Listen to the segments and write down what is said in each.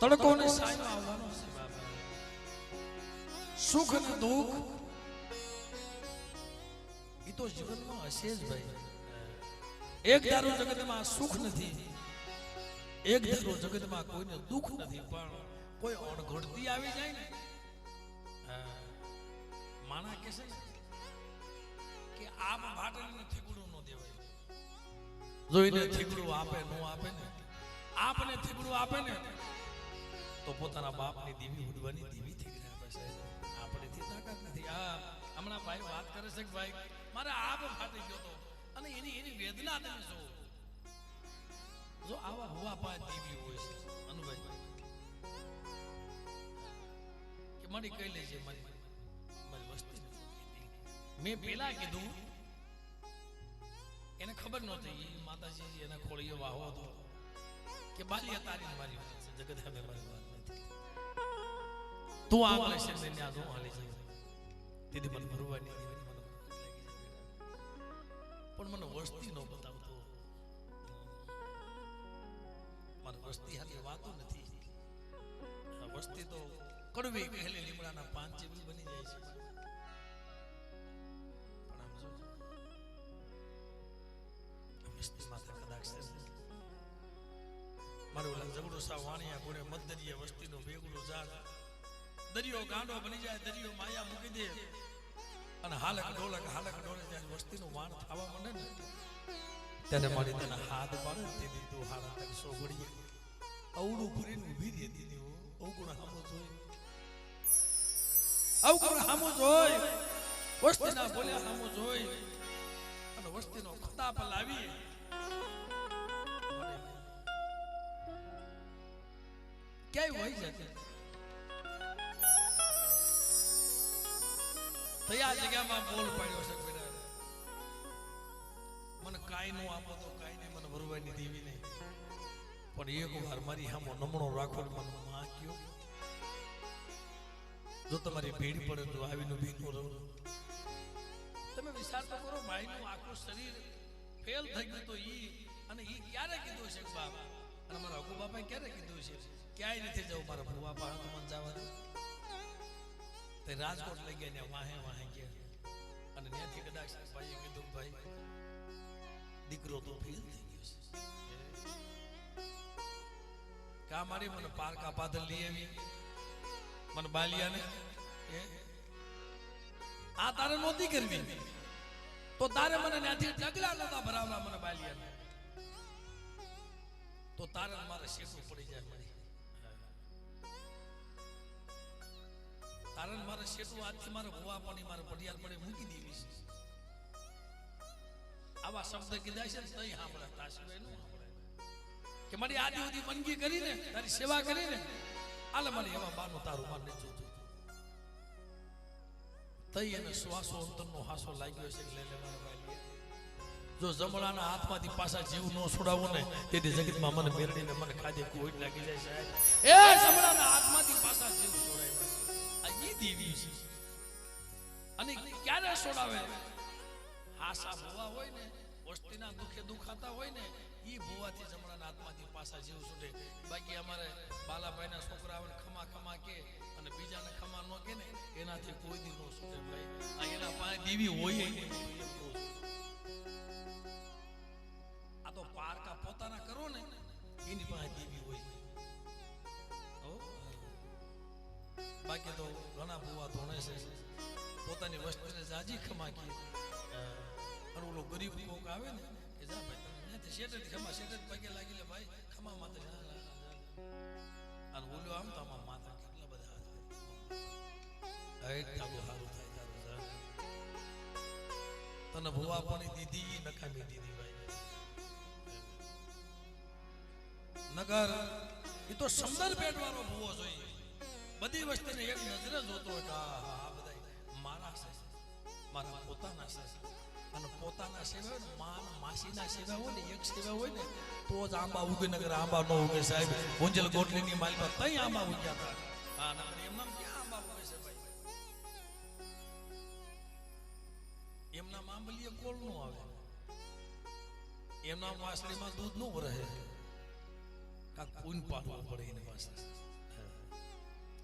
તડકો ને સાયો આવવાનો છે બાબા. સુખ અને દુઃખ એ તો જીવનમાં હશે જ ભાઈ. એક ધારો જગતમાં સુખ નથી, એક ધારો જગતમાં કોઈને દુઃખ નથી, પણ કોઈ અણઘડતી આવી જાય ને માણા કે છે કે આમ ભાટલીને થીગડું ન દેવાય. જોઈને થીગડું આપે નો આપે ને, આપને થીગડું આપે ને તો પોતાના બાપની દીવી ઉડવાની દીવી થીગડા આપે છે. આપણેથી તાકાત નથી. આ હમણાં ભાઈ વાત કરે છે કે ભાઈ મારે આપ ફાટી ગયો તો, અને એની વેદના તમે જો આવા હોવા પાંચ દીવી હોય છે અનુભાઈ કે મારી કઈ લેજે મારી વસ્તી મેં પેલા કીધું એને ખબર નહોતી માતાજી એના ખોળીએ વાહો હતો કે બાલી તારી મારી વાત છે, જગત હવે મારી વાત નથી. તું આગળ છે ને ત્યાં જો હાલી જાય દીદી મને ભરવાની મને પણ મને વસ્તી નો બતાવતો. મારી વસ્તી હાલી વાતો નથી. વસ્તી તો કડવી કહેલી લીમડાના પાન જેવી બની જાય છે. પણ આમ જો વસ્તી માથે કદાચ મારું ઓલા ઝઘડો સા વાણિયા ગુણે મધદરીએ વસ્તીનો વેગળો જાગ દરિયો ગાંડો બની જાય, દરિયો માયા મૂકી દે અને હાલક ડોલે ત્યારે વસ્તીનું વાણ થવા માંડે ને ત્યારે મારી તને હાથ પાડે તેથી તું હારા તને સોગડીએ અવડું ભરીને ઊભી રહી દીધી. અવગુણ હામો જોઈ વસ્તીના બોલ્યા હામો જોઈ અને વસ્તીનો ખતાપ લાવી ક્યાંય વહી જતી તૈયાર જગ્યામાં બોલ પાડ્યો છે. મને કાંઈ નું આપો તો કાંઈ નહીં, મને ભરવાની દેવી નહીં, પણ એક વાર મારી સામો નમણો રાખો મને માં કયો. જો તમારી ભીડ પડે તો આવીને ભીખો રહો. તમે વિચાર તો કરો ભાઈનું આખું શરીર ફેલ થઈ ગયું તો અને ક્યારે કીધું છે બાપ અને મારા અગુ બાપાએ ક્યારે કીધું છે ક્યાંય નથી જવું મારા ભૂવા પાસે તો મને જવા દે. તે રાજકોટ લઈ ગયા ને વાહે ગયા અને ત્યાંથી કદાચ ભાઈએ કીધું ભાઈ દીકરો તો ફેલ થઈ ગયો છે કા મારી મને પારકા પાદર લઈ આવી મને બાલિયાને આ તારે નહોતી કરવી તો તારે મને ત્યાંથી ડગલા નતા ભરાવવા મને બાલિયાને તો તારે મારે શેઠું પડી જાય મારી તારણ મારે શેઠું આજથી મારે ભૂવા પાણી મારે પડિયાર પડે મૂકી દેવી છે. આવા શબ્દ કીધા છે ને તઈ સાંભળે તાશીભાઈ નું કે મારી આદિ સુધી બંદગી કરીને તારી સેવા કરીને આલે મારી એવા બાનું તારું માર નહીં જોતું તઈ એને શ્વાસો અંતરનો હાસો લાગ્યો છે એટલે જો જમણાના હાથમાંથી પાછા જીવ ન છોડાવું ને તેથી જગતમાં મને મેરડીને મને ખાધે કોઈ લાગી જાય સાહેબ. એ જમણાના હાથમાંથી પાછા જીવ છોડાય દેવી છે અને ક્યારે છોડાવે હાસા ભૂવા હોય ને વસ્તીના દુખે દુખાતા હોય ને ઈ ભૂવાથી જમણાના હાથમાંથી પાછા જીવ છૂટે. બાકી અમારે બાલાભાઈના છોકરાઓને ખમા ખમા કે અને બીજાને ખમા ન કે ને એનાથી કોઈ દી ન છૂટે ભાઈ. આ એના પાસે દેવી હોય આ તો પારકા પોતાના કરો ને એની પાસે દેવી હોય. બાકી તો ઘણા ભૂવા ધોણે છે પોતાની વસ્તુને જાજી ખમાકી અને ઓલો ગરીબ કોક આવે ને કે જા ભાઈ ત્યાંથી શેઠ ખમા શેઠ પગે લાગી લે ભાઈ ખમા માથે અને ઓલો આમ તો આમાં માથા કેટલા બધા હાથ તારું સારું થાય તારું તને ભૂવા પાણી દીધી નકામી દીધી ભાઈ નગર એ તો સમદર પેટ વાળો ભૂવો જોઈએ. બધી વસ્તુને એક નજરે જોતો હોય આ બધા મારા છે મારા પોતાના છે અને પોતાના સેવા માં માસીના સેવા હોય ને એક સેવા હોય ને તો જ આંબા ઉગે નગર આંબા ન ઉગે સાહેબ. ગુંજલ ગોટલીની માલમાં તઈ આંબા ઉગ્યા હતા. હા નગર એમનામ ક્યાં આંબા ઉગે છે ભાઈ? એમના આંબલીએ કોળ નો આવે, એમના વાસળીમાં દૂધ નો ભરે કાક પૂન પાડવું પડે એને પાસે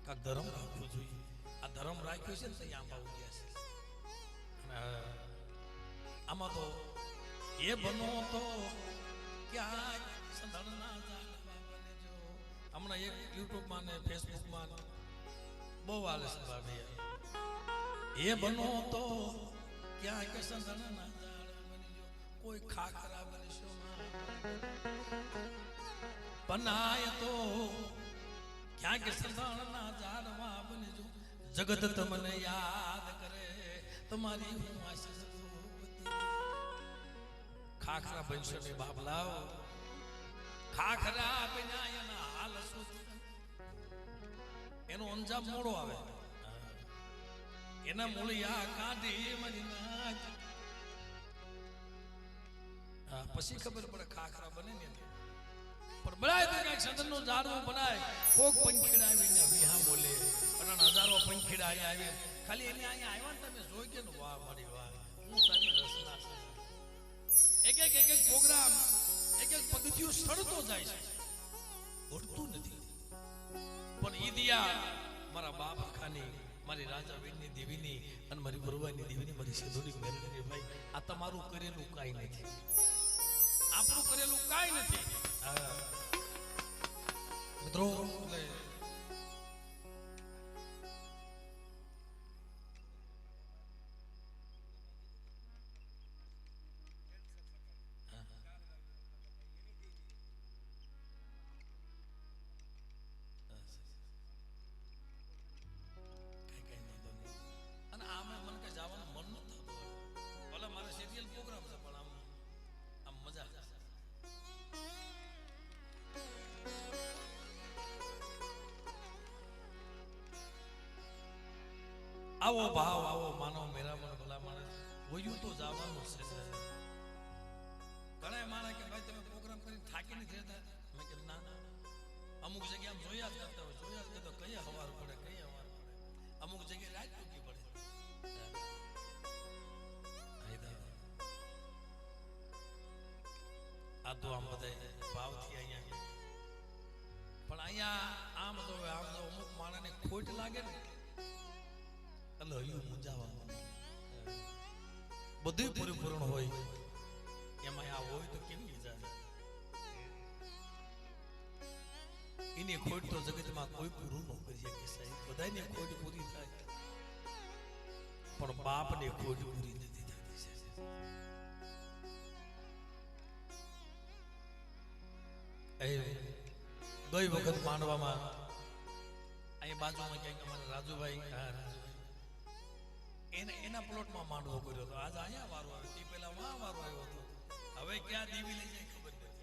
કાંક ધર્મ રાખવું જોઈએ. આ ધર્મ રાખ્યો છે ને તો આંબા ઉગ્યા છે. અને આમાં તો એ બનો તો ક્યાંય સંધળના ઝાડવા બનજો. હમણાં એક યુટ્યુબમાં ને ફેસબુકમાં બહુ હાલે છે ભાભી. એ બનો તો ક્યાંય સંધળના ઝાડવા બનજો. કોઈ ખાખરા બનશો બનાય તો ક્યાંક સંધળના ઝાડવા બનજો. જગત તમને યાદ કરે તમારી હું આશીષ. ખાખરા બનશો ને બાબલાઓ. ખાખરા બન્યા એના હાલ શું એનો અંજામ મોડો આવે. એના મૂળિયા કાઢી મરી નાખ પછી ખબર પડે ખાખરા બને ને. પણ બનાય તો ક્યાંક સંતનું ઝાડવું બનાય. કોક પંખીડા આવીને વિહા બોલે અને હજારો પંખીડા આવે. ખાલી એને અહીંયા આવ્યા ને તમે જોઈ કે વાહ મારી વાહ હું તારી રસના છે. એક પ્રોગ્રામ એક પગથિયું સડતો જાય છે, ઉડતું નથી. પણ ઈ દિયા મારા બાપ ખાની, મારી રાજા વીરની દેવીની અને મારી ગુરુવારની દેવીની, મારી સિંધુની મેરડીની ભાઈ, આ તમારું કરેલું કાંઈ નથી, આપણું કરેલું કાંઈ નથી. મિત્રો આવો ભાવ આવો માનો મેરા મન ભલા માણસ વયું તો જવાનું છે. ઘણા માણસ કે ભાઈ તમે પ્રોગ્રામ કરીને થાકી નથી રહેતા. મેં કીધું ના ના, અમુક જગ્યાએ જોયા જ કરતા હોય, જોયા જ કરતા કઈ હવાર પડે કઈ હવાર પડે, અમુક જગ્યાએ રાત ચૂકી પડે. આ તો આમ બધા ભાવથી અહીંયા, પણ અહીંયા આમ તો અમુક માણસને ખોટ લાગે ને એટલે હયું મૂંઝાવાનું. બધું પરિપૂર્ણ હોય એમાં આ હોય તો કેવી મજા છે. એની ખોટ તો જગતમાં કોઈ પૂરું ન કરી શકે સાહેબ. બધાની ખોટ પૂરી થાય પણ બાપની ખોટ પૂરી નથી થતી. ગઈ વખત માંડવામાં અહીં બાજુમાં ક્યાંક અમારા રાજુભાઈ એના પ્લોટમાં માંડવો કર્યો હતો. આજ અહીંયા વારો આવ્યો, તે પેલા વાં વારો આવ્યો હતો. હવે ક્યાં દેવી લઈ જાય ખબર નથી.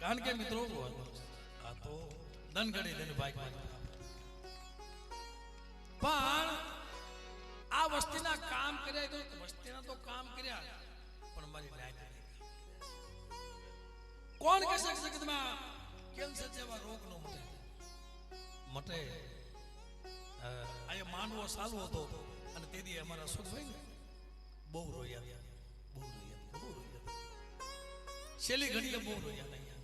કારણ કે મિત્રો આ તો ધનગઢી ધનભાઈ પણ આ વસ્તીના કામ કર્યા તો વસ્તીના તો કામ કર્યા પણ મારી ન્યાય કોણ કહે છે જગતમાં કેન્સર જેવા રોગ નો મટે. અહીંયા માનવો સારું હતો અને તેથી અમારા સુખભાઈ ને બહુ રોયા, બહુ રોયા. છેલ્લી ઘડીએ બહુ રોયા અહીંયા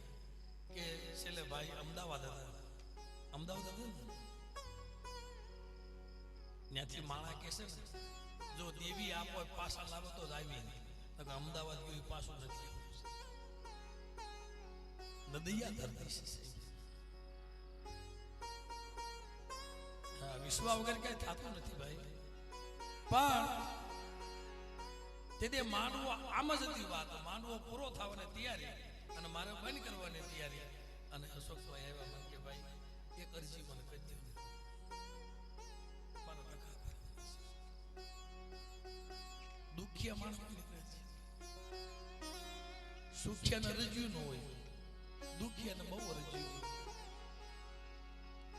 કે છેલ્લે ભાઈ અમદાવાદ હતા ને ત્યાંથી માણા કે છે જો દેવી આપો પાછા લાવો તો જ આવી નહીં. અમદાવાદ કોઈ પાછું નથી, નદિયા ધરતી છે. વિશ્વા વગર કઈ થતું નથી ભાઈ. પણ તે માનવો આમ જ હતી વાત. માનવો પૂરો થવાની તૈયારી અને મારે બંધ કરવાની તૈયારી. અને અશોકભાઈ આવ્યા મને કે ભાઈ એક અરજી મને કરી દો. દુખિયા માણસ નીકળે છે, સુખિયાને રજ્યું ન હોય, દુખિયાને બહુ રજ્યું હોય.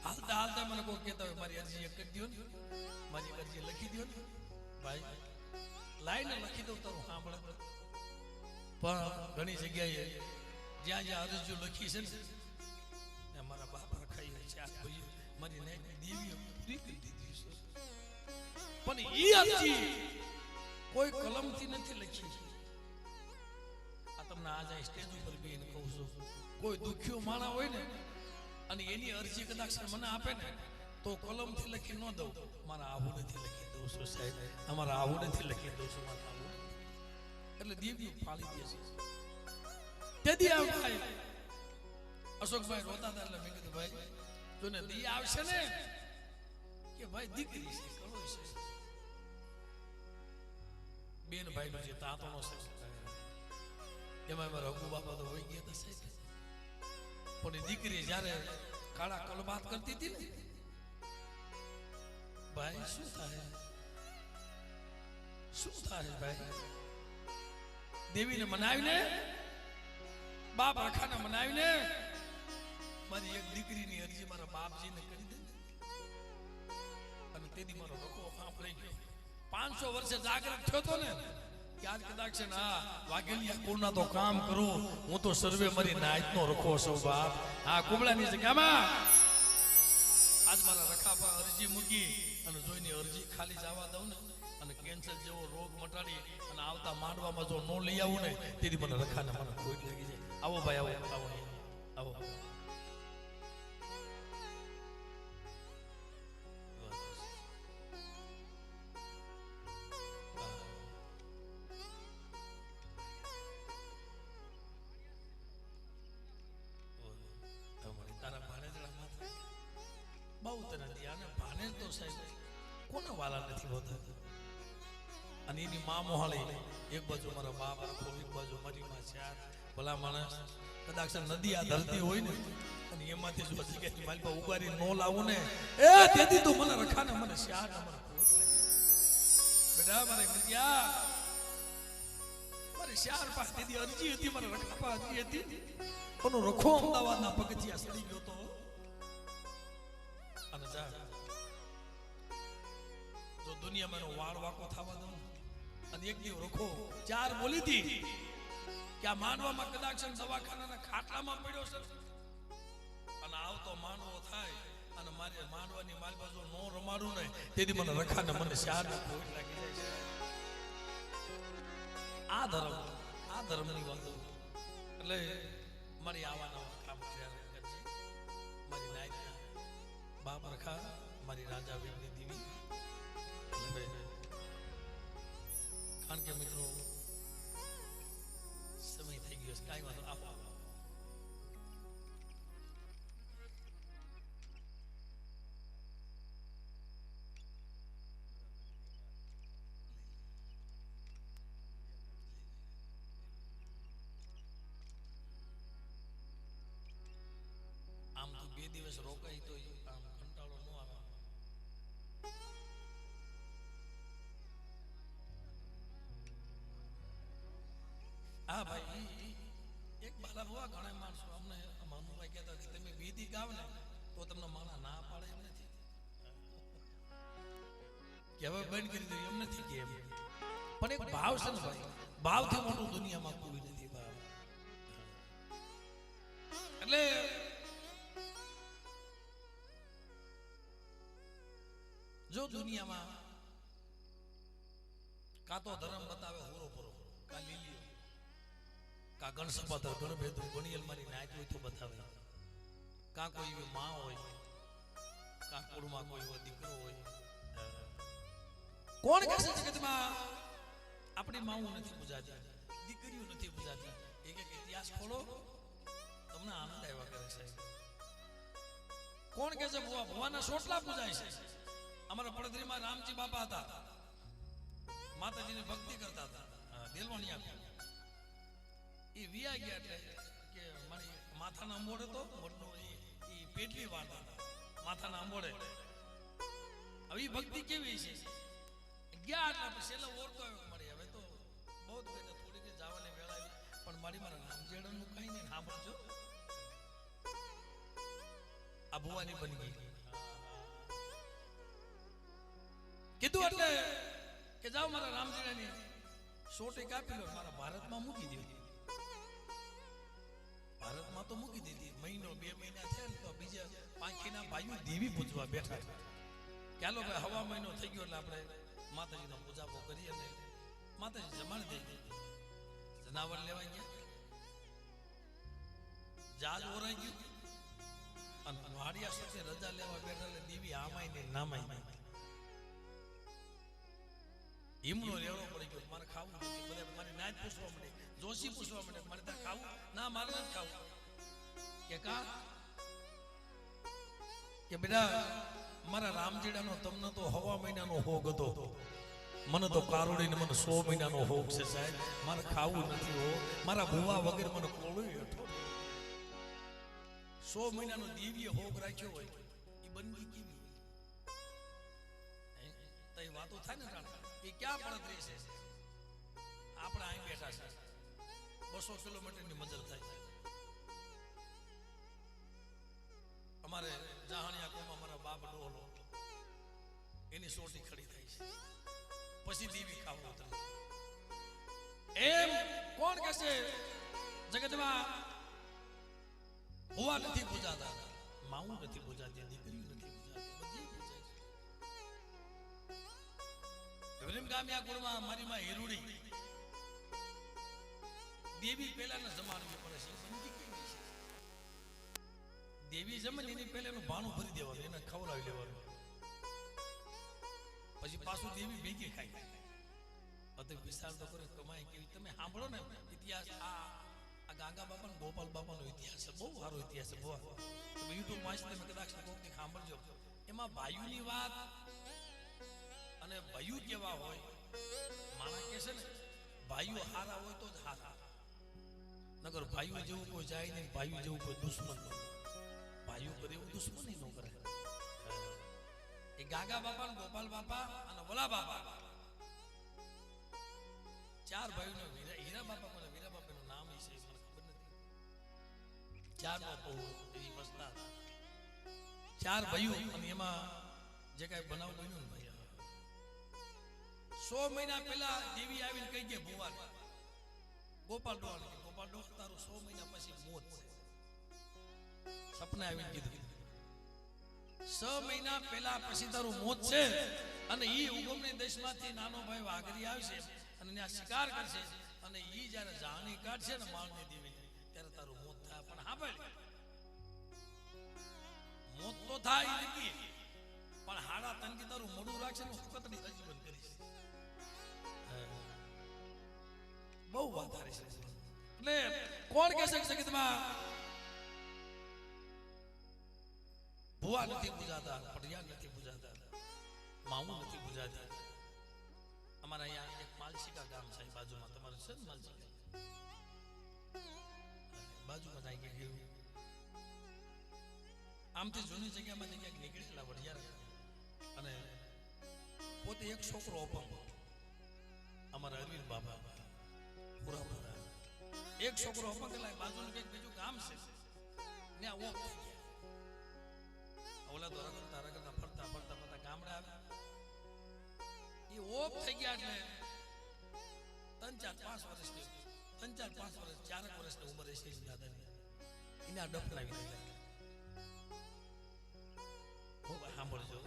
હાલતા હાલતા મને કોઈ કહેતા હોય મારી અરજી કરી દો ને, મારી અરજી લખી દો ને. ભાઈ લાઈને લખી દઉં તારું સાંભળે. પણ ઘણી જગ્યાએ જ્યાં જ્યાં અરજીઓ લખી છે ને મારા બાપ રખાઈ છે, આ ભાઈ મારી દેવી પૂરી કરી દીધી છે. પણ એ અરજી કોઈ કલમથી નથી લખી. આ તમને આજે સ્ટેજ ઉપર બેન કહું છું, કોઈ દુખ્યો માણા હોય ને અને એની અરજી કદાચ મને આપે ને તો કલમથી લખી ન દઉં, મારા આહુડેથી લખી દઉં છું સાહેબ, અમારા આહુડેથી લખી દઉં છું મારા આહુડે. એટલે દીવ્યું ફાળી દે છે. તેથી આવ ભાઈ અશોકભાઈ રોતા હતા એટલે મેં કીધું ભાઈ જો ને દી આવશે ને કે ભાઈ દીકરી છે કળો છે બેન ભાઈ નો જે તાતોનો છે એમાં મારા રઘુ બાપા તો હોઈ ગયા હતા સાહેબ. પણ એ દીકરી જ્યારે કાળા કલબાત કરતી હતી ને ભાઈ શું થાય ભાઈ, દેવીને મનાવીને બાપ આખાને મનાવીને મારી એક દીકરીની અરજી મારા બાપજીને કરી દે અને તેથી મારો રખો સાંભળી ગયો. 500 વર્ષે જાગૃત થયો તો ને યાદ કદાચ છે ને આ વાઘેલિયા કુળના તો કામ કરું હું તો સર્વે મારી નાયતનો રખો છું બાપ. આ કુબળાની જગ્યામાં આજ મારા રખાપા અરજી મૂકી અને જોઈને અરજી ખાલી જવા દઉં ને અને કેન્સર જેવો રોગ મટાડી અને આવતા માંડવામાં જો નો લઈ આવું ને તેથી મને રખાને મને ખોટ લાગી જાય. આવો ભાઈ આવો આવો આવો. તારા ભાણેજડા બહુ તરતી અને ભાણેજ તો સાહેબ કોના વાલા નથી હોતા. અને એની માં મોહાળી એક બાજુ મારા બાપ રાખો એક બાજુ મારી માં ચાર ભલા માણસ કદાચ નદી આ ધરતી હોય ને અને એમાંથી જો જગ્યાથી મારી પાસે ઉગારી નો લાવું ને એ તેથી તો મને રખાને મને ચાર નંબર બેટા મારે ગયા મારે ચાર પાસે દીધી અરજી હતી મારે રખાપા અરજી હતી કોનો રખો અમદાવાદના પગથિયા સડી ગયો તો અને જા જો દુનિયામાં વાળ વાકો થવા દઉં અને એક દિવસ રખો ચાર બોલી હતી કે આ માનવામાં કદાચ દવાખાનાના ખાટલામાં પડ્યો છે અને આવતો માનવો થાય અને મારે માનવાની મારી બાજુ નો રમાડું ને તેથી મને રખાને મને ચાર ભોગ લાગી જાય છે. આ ધર્મની વાતો એટલે મારી આવાના કામ કર્યા કરજે મારી નાયક બાપ રખા મારી રાજા વેગની દેવી. કારણ કે મિત્રો સમય થઈ ગયો છે કાંઈ વાંધો આપો આમ તો 2 દિવસ રોકાઈ તો આમ કંટાળો ન આવે. હા ભાઈ એક બાલા હોવા ઘણા માણસો અમને માનુભાઈ કહેતા કે તમે બીદી ગાવ ને તો તમને માણા ના પાડે એમ નથી કે હવે બંધ કરી દઉં એમ નથી કે એમ પણ એક ભાવ છે ને ભાઈ ભાવથી મોટું દુનિયામાં કોઈ નથી ભાવ. એટલે જો દુનિયામાં કાં તો ધર્મ બતાવે હોરો પરો કાં લીલીઓ કાં ગણસપાતર ગણભેદું ગણિયલ મારી નાયક હોય તો બતાવે કાં કોઈ એવી માં હોય કાં કુળમાં કોઈ એવો દીકરો હોય. કોણ કહે છે જગતમાં આપણી માઓ નથી પૂજાતી દીકરીઓ નથી પૂજાતી એક એક ઇતિહાસ ખોલો તમને આનંદ આવ્યા કરે છે. કોણ કહે છે ભુવાના સોટલા પૂજાય છે. અમારા પડદરીમાં રામજી બાપા હતા માતાજીની ભક્તિ કરતા હતા દેલવાણી આપ્યા એ વિયા ગયા એટલે કે મારી માથાના અંબોડે તો મોટનો એ પેટલી વાળતા માથાના અંબોડે. હવે ભક્તિ કેવી છે ગયા એટલે છેલ્લે ઓરતો આવ્યો મળી હવે તો બહુ જ થોડીક જવાની વેળા આવી પણ મારી મારા રામજેડાનું કઈ નહીં સાંભળજો આ ભુવાની બની ગઈ કીધું એટલે કે જાઓ મારા રામજીની સોટી કાપી લો મારા ભારતમાં મૂકી દે. ભારતમાં તો મૂકી દીધી મહિનો 2 મહિના થયા ને તો બીજા પાંખીના ભાઈઓ દેવી પૂજવા બેઠા છે. ચાલો ભાઈ હવા મહિનો થઈ ગયો એટલે આપણે માતાજીનો પૂજાપો કરીએ ને માતાજી જમાડી દઈ જનાવર લેવા ગયા જાજ ઓરાઈ ગયું અને વાડિયા સાથે રજા લેવા બેઠા એટલે દેવી આમાય ને નામાય નહીં. હિમનો રેવડો પડી ગયો, મારે ખાવું નથી. બધા મારી નાચ પૂછવા માંડે, જોશી પૂછવા માંડે, મારે ત્યાં ખાવું ના, મારે નથી ખાવું. કે કા કે બેટા મારા રામજીડાનો તમને તો હવા મહિનાનો હોગ હતો, મને તો કારોડીને મને 100 મહિનાનો હોગ છે સાહેબ, મારે ખાવું નથી હો. મારા ભૂવા વગર મને કોળું હેઠો 100 મહિનાનો દિવ્ય હોગ રાખ્યો હોય એ બંદી કેવી હોય? તો એ વાતો થાય ને રાણા, એ ક્યાં પડત રહેશે? આપણે અહીં બેઠા છે, 200 કિલોમીટરની મજલ થાય. અમારે જહાણિયા કોમાં મારા બાપ ડોહલો એની સોટી ખડી થાય છે, પછી દેવી ખાવું ઉતરે. એમ કોણ કહેશે જગતમાં હોવા નથી પૂજાતા, માવું નથી પૂજાતી, દીકરીઓ નથી પૂજાતી, બધી પૂજાય છે. એમ ગામ્યા કુળમાં મારી માં હેરુડી દેવી પહેલાના જમાનવી પડે છે. બંદી કેવી છે? દેવી જમે એની પહેલા એનું ભાણું ભરી દેવાનું, એને ખવડાવી લેવાનું, પછી પાછું દેવી ભેગી ખાઈ. અત્યારે વિસ્તાર તો કરે કમાઈ કેવી. તમે સાંભળો ને ઇતિહાસ, આ ગાંગા બાપા ને ગોપાલ બાપાનો ઇતિહાસ છે, બહુ સારો ઇતિહાસ છે. બહુ યુટ્યુબ માં તમે કદાચ કોકથી સાંભળજો. એમાં ભાઈઓની વાત અને ભાઈઓ કેવા હોય, માણા કે છે ને ભાઈઓ હારા હોય તો જ હારા, નગર ભાઈઓ જેવું કોઈ જાય નહીં, ભાઈઓ જેવું કોઈ દુશ્મન ન. ભાઈઓ કરે એવું દુશ્મની ન કરે. એ ગાગા બાપા ને ગોપાલ બાપા અને વલા બાપા, 4 ભાઈઓનો હીરા બાપા, મને વીરા બાપાનું નામ છે મને ખબર નથી. 4 નો બહુ એવી વસ્તા, 4 ભાઈઓ. અને એમાં જે કઈ બનાવ બન્યું ને ભાઈ, 100 મહિના પહેલા દેવી આવીને કહી ગયા ભુવાન ગોપાલ ડોહા, ગોપાલ ડોહા તારું 100 મહિના પછી મોત છે. સપના આવીને કીધું 6 મહિના પહેલા પછી તારું મોત છે, અને ઈ ઉગમની દેશમાંથી નાનો ભાઈ વાઘરી આવશે અને ત્યાં શિકાર કરશે, અને ઈ જ્યારે જાણી કાઢશે ને માળની દેવી, ત્યારે તારું મોત થાય. પણ હા ભાઈ, મોત તો થાય નથી, પણ હાડા તંગી તારું મોઢું રાખશે ને કતડી હજીવન કરીશ. બહુ વાત હારી છે. એટલે કોણ કહે છે જગતમાં ભુવા નથી પૂજાતા, પટિયા નથી પૂજાતા, મામું નથી પૂજાતા? અમારા અહીંયા એક માલશીકા ગામ છે બાજુમાં, તમારે છે ને માલશીકા બાજુમાં જાય ગયું. આમથી જૂની જગ્યામાં ક્યાંક નીકળેલા વડિયાર, અને પોતે એક છોકરો અપંગ, અમારા અરવિંદ બાબા પુરા એક છોકરો અપંગ, એટલે બાજુનું કંઈક બીજું ગામ છે ત્યાં ઓફ થઈ ગયા. ઓલા તો રગડતા ફરતા ફરતા ફરતા ગામડે આવ્યા, એ ઓફ થઈ ગયા. એટલે 3-4-5 વર્ષની 3-4-5 વર્ષ 4 વર્ષની ઉંમર હશે દાદાની, એને આ ડફનાવી દીધા. સાંભળજો,